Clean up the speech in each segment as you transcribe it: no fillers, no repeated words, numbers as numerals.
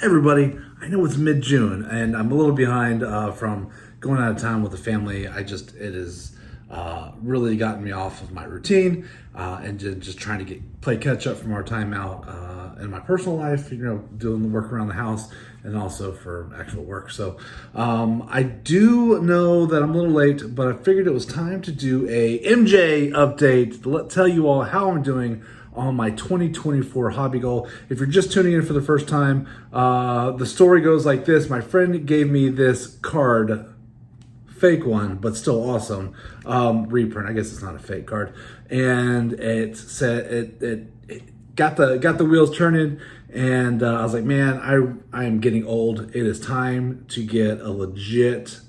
Everybody, I know it's mid-June and I'm a little behind from going out of town with the family. It has really gotten me off of my routine and just trying to play catch up from our time out in my personal life, doing the work around the house and also for actual work. So I do know that I'm a little late, but I figured it was time to do a MJ update to tell you all how I'm doing on my 2024 hobby goal. If you're just tuning in for the first time, the story goes like this. My friend gave me this card, fake one, but still awesome, reprint. I guess it's not a fake card. And it said, it got the wheels turning, and I was like, man, I am getting old. It is time to get a legit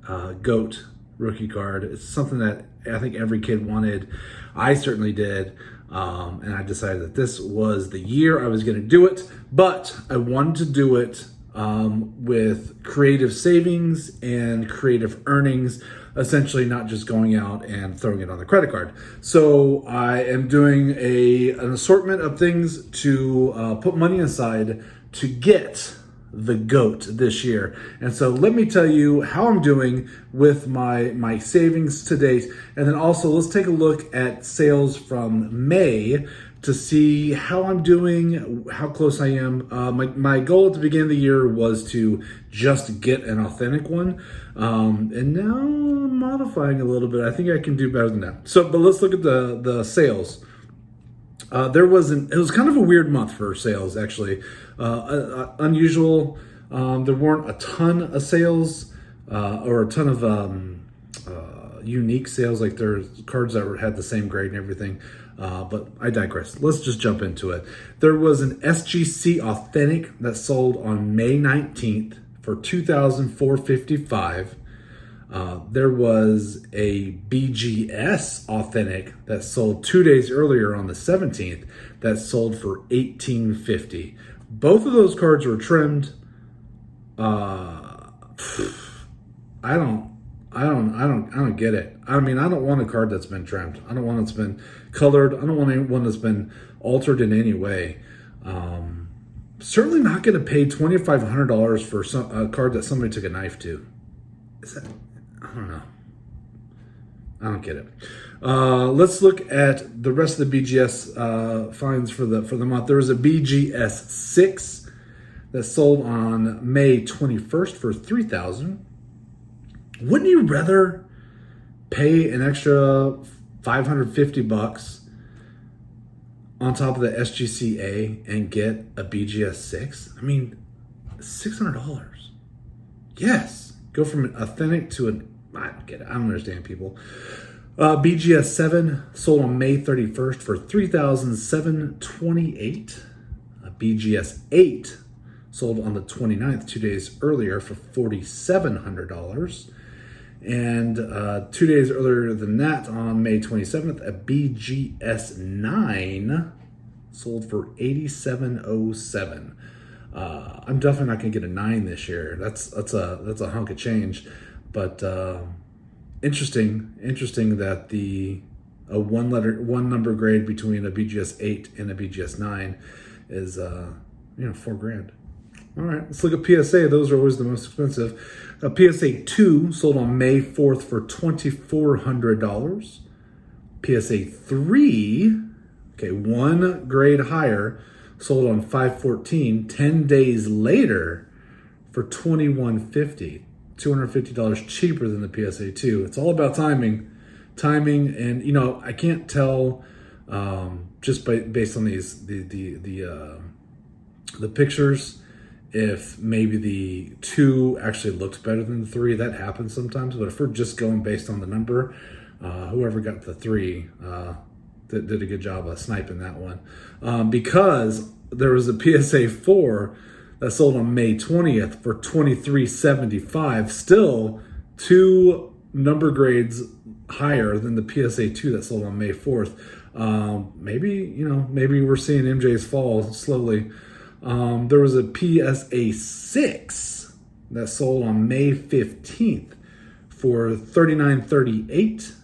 GOAT rookie card. It's something that I think every kid wanted. I certainly did. And I decided that this was the year I was going to do it, but I wanted to do it with creative savings and creative earnings, essentially not just going out and throwing it on the credit card. So I am doing an assortment of things to put money aside to get the GOAT this year. And so let me tell you how I'm doing with my savings to date. And then also let's take a look at sales from May to see how I'm doing, how close I am. My goal at the beginning of the year was to just get an authentic one. And now I'm modifying a little bit. I think I can do better than that. But let's look at the sales. It was kind of a weird month for sales, actually. Unusual. There weren't a ton of sales or a ton of unique sales, like there's cards that had the same grade and everything. But I digress. Let's just jump into it. There was an SGC Authentic that sold on May 19th for $2,455. There was a BGS Authentic that sold 2 days earlier on the 17th that sold for $1,850. Both of those cards were trimmed. I don't get it. I mean, I don't want a card that's been trimmed. I don't want it that's been colored. I don't want one that's been altered in any way. Certainly not going to pay $2,500 for a card that somebody took a knife to. I don't know. I don't get it. Let's look at the rest of the BGS finds for the month. There was a BGS 6 that sold on May 21st for $3,000. Wouldn't you rather pay an extra $550 on top of the SGCA and get a BGS 6? I mean, $600. Yes. Go from an authentic to I don't get it. I don't understand people. BGS 7 sold on May 31st for $3,728. BGS 8 sold on the 29th, 2 days earlier, for $4,700. And 2 days earlier than that, on May 27th, a BGS 9 sold for $8,707. I'm definitely not going to get a 9 this year. That's a hunk of change. But interesting that a one number grade between a BGS 8 and a BGS 9 is $4,000. All right, let's look at PSA. Those are always the most expensive. A PSA 2 sold on May 4th for $2,400. PSA 3, one grade higher, sold on 5/14, 10 days later for $2,150. $250 cheaper than the PSA 2. It's all about timing, and I can't tell just based on the pictures if maybe the 2 actually looks better than the 3. That happens sometimes, but if we're just going based on the number, whoever got the 3 did a good job of sniping that one, because there was a PSA 4 that sold on May 20th for $2,375. Still 2 number grades higher than the PSA 2 that sold on May 4th. Maybe we're seeing MJ's fall slowly. There was a PSA 6 that sold on May 15th for $3,938.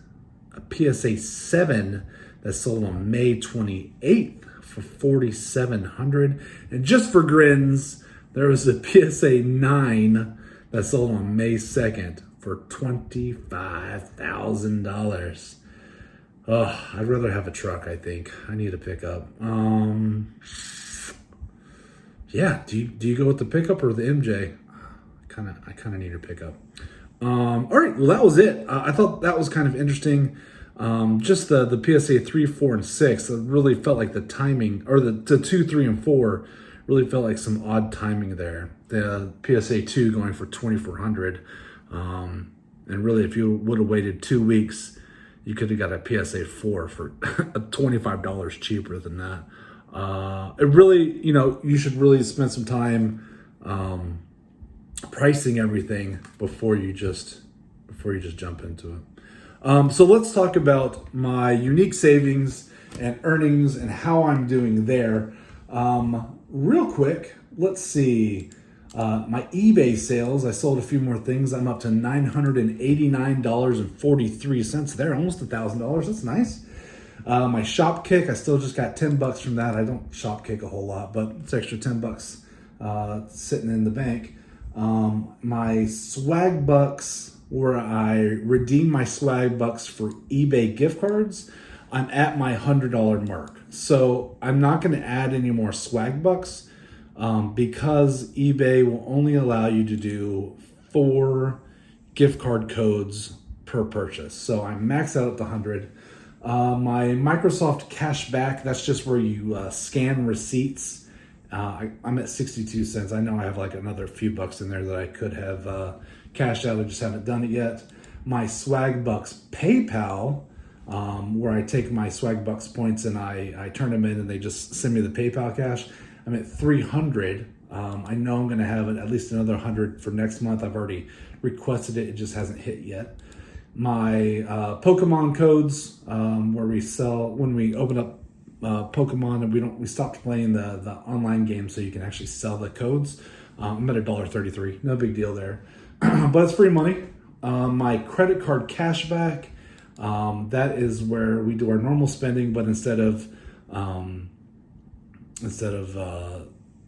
A PSA 7 that sold on May 28th for $4,700. And just for grins, There was a PSA 9 that sold on May 2nd for $25,000. Oh, I'd rather have a truck, I think. I need a pickup. Yeah, do you go with the pickup or the MJ? I kind of need a pickup. All right, well, that was it. I thought that was kind of interesting. Just the PSA 3, 4, and 6, it really felt like the timing, or the 2, 3, and 4 really felt like some odd timing there. The PSA 2 going for $2,400. And really, if you would have waited 2 weeks, you could have got a PSA 4 for $25 cheaper than that. It really, you should really spend some time pricing everything before you just jump into it. So let's talk about my unique savings and earnings and how I'm doing there. Real quick, let's see. My eBay sales, I sold a few more things. I'm up to $989.43 there, almost $1,000. That's nice. My ShopKick, I still just got $10 from that. I don't ShopKick a whole lot, but it's extra $10 sitting in the bank. My swag bucks, where I redeem my swag bucks for eBay gift cards, I'm at my $100 mark. So I'm not going to add any more swag bucks because eBay will only allow you to do 4 gift card codes per purchase. So I'm maxed out at the 100. My Microsoft Cashback, that's just where you scan receipts. I'm at 62 cents. I know I have like another few bucks in there that I could have cashed out. I just haven't done it yet. My Swag Bucks PayPal, where I take my Swag Bucks points and I turn them in and they just send me the PayPal cash. I'm at 300. I know I'm going to have at least another 100 for next month. I've already requested it. It just hasn't hit yet. My Pokemon codes, where we sell when we open up Pokemon, and we stopped playing the online game, so you can actually sell the codes. I'm at $1.33, no big deal there, but it's free money. My credit card cashback, that is where we do our normal spending, but instead of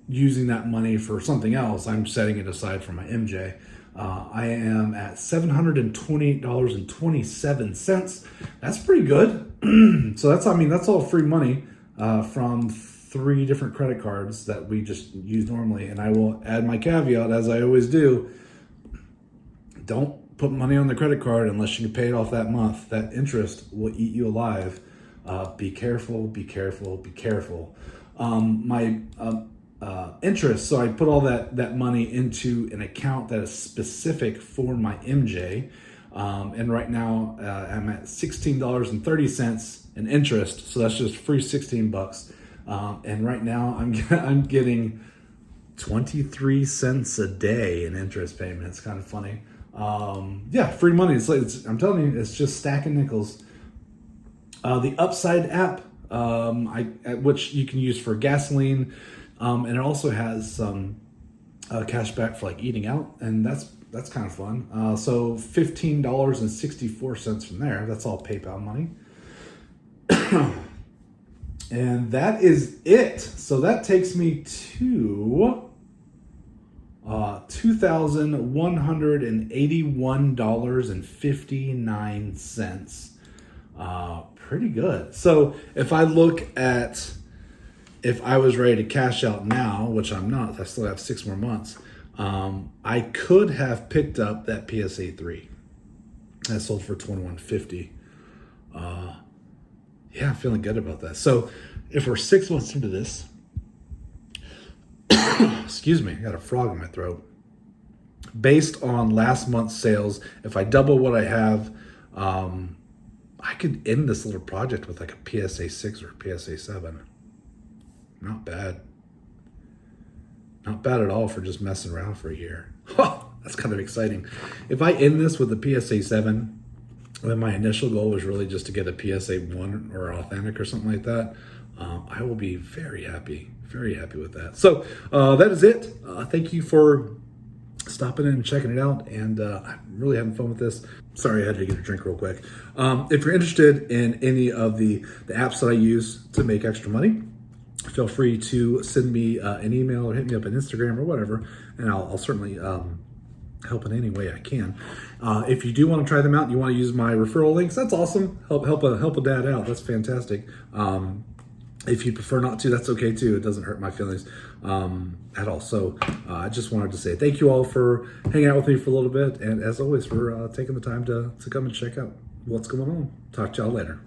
using that money for something else, I'm setting it aside for my MJ. I am at $728.27. That's pretty good. So that's all free money from 3 different credit cards that we just use normally. And I will add my caveat, as I always do. Don't put money on the credit card unless you can pay it off that month. That interest will eat you alive. Be careful, be careful, be careful. My interest, so I put all that money into an account that is specific for my MJ, and right now I'm at $16.30 in interest, so that's just free $16, and right now I'm getting 23 cents a day in interest payment. It's kind of funny. Yeah, free money. I'm telling you, it's just stacking nickels. The Upside app, which you can use for gasoline. And it also has some cash back for like eating out, and that's kind of fun. So $15.64 from there. That's all PayPal money. And that is it. So that takes me to $2,181.59. Pretty good. So if I was ready to cash out now, which I'm not, I still have 6 more months, I could have picked up that PSA 3 that sold for $21.50. Yeah, I'm feeling good about that. So if we're 6 months into this, excuse me, I got a frog in my throat. Based on last month's sales, if I double what I have, I could end this little project with like a PSA 6 or a PSA 7. Not bad. Not bad at all for just messing around for a year. That's kind of exciting. If I end this with a PSA 7, then my initial goal was really just to get a PSA 1 or authentic or something like that. I will be very happy with that. So that is it. Thank you for stopping in and checking it out. And I'm really having fun with this. Sorry, I had to get a drink real quick. If you're interested in any of the apps that I use to make extra money, feel free to send me an email or hit me up on Instagram or whatever, and I'll certainly help in any way I can. If you do want to try them out, and you want to use my referral links, that's awesome. Help a dad out. That's fantastic. If you prefer not to, that's okay too. It doesn't hurt my feelings at all. So I just wanted to say thank you all for hanging out with me for a little bit, and as always for taking the time to come and check out what's going on. Talk to y'all later.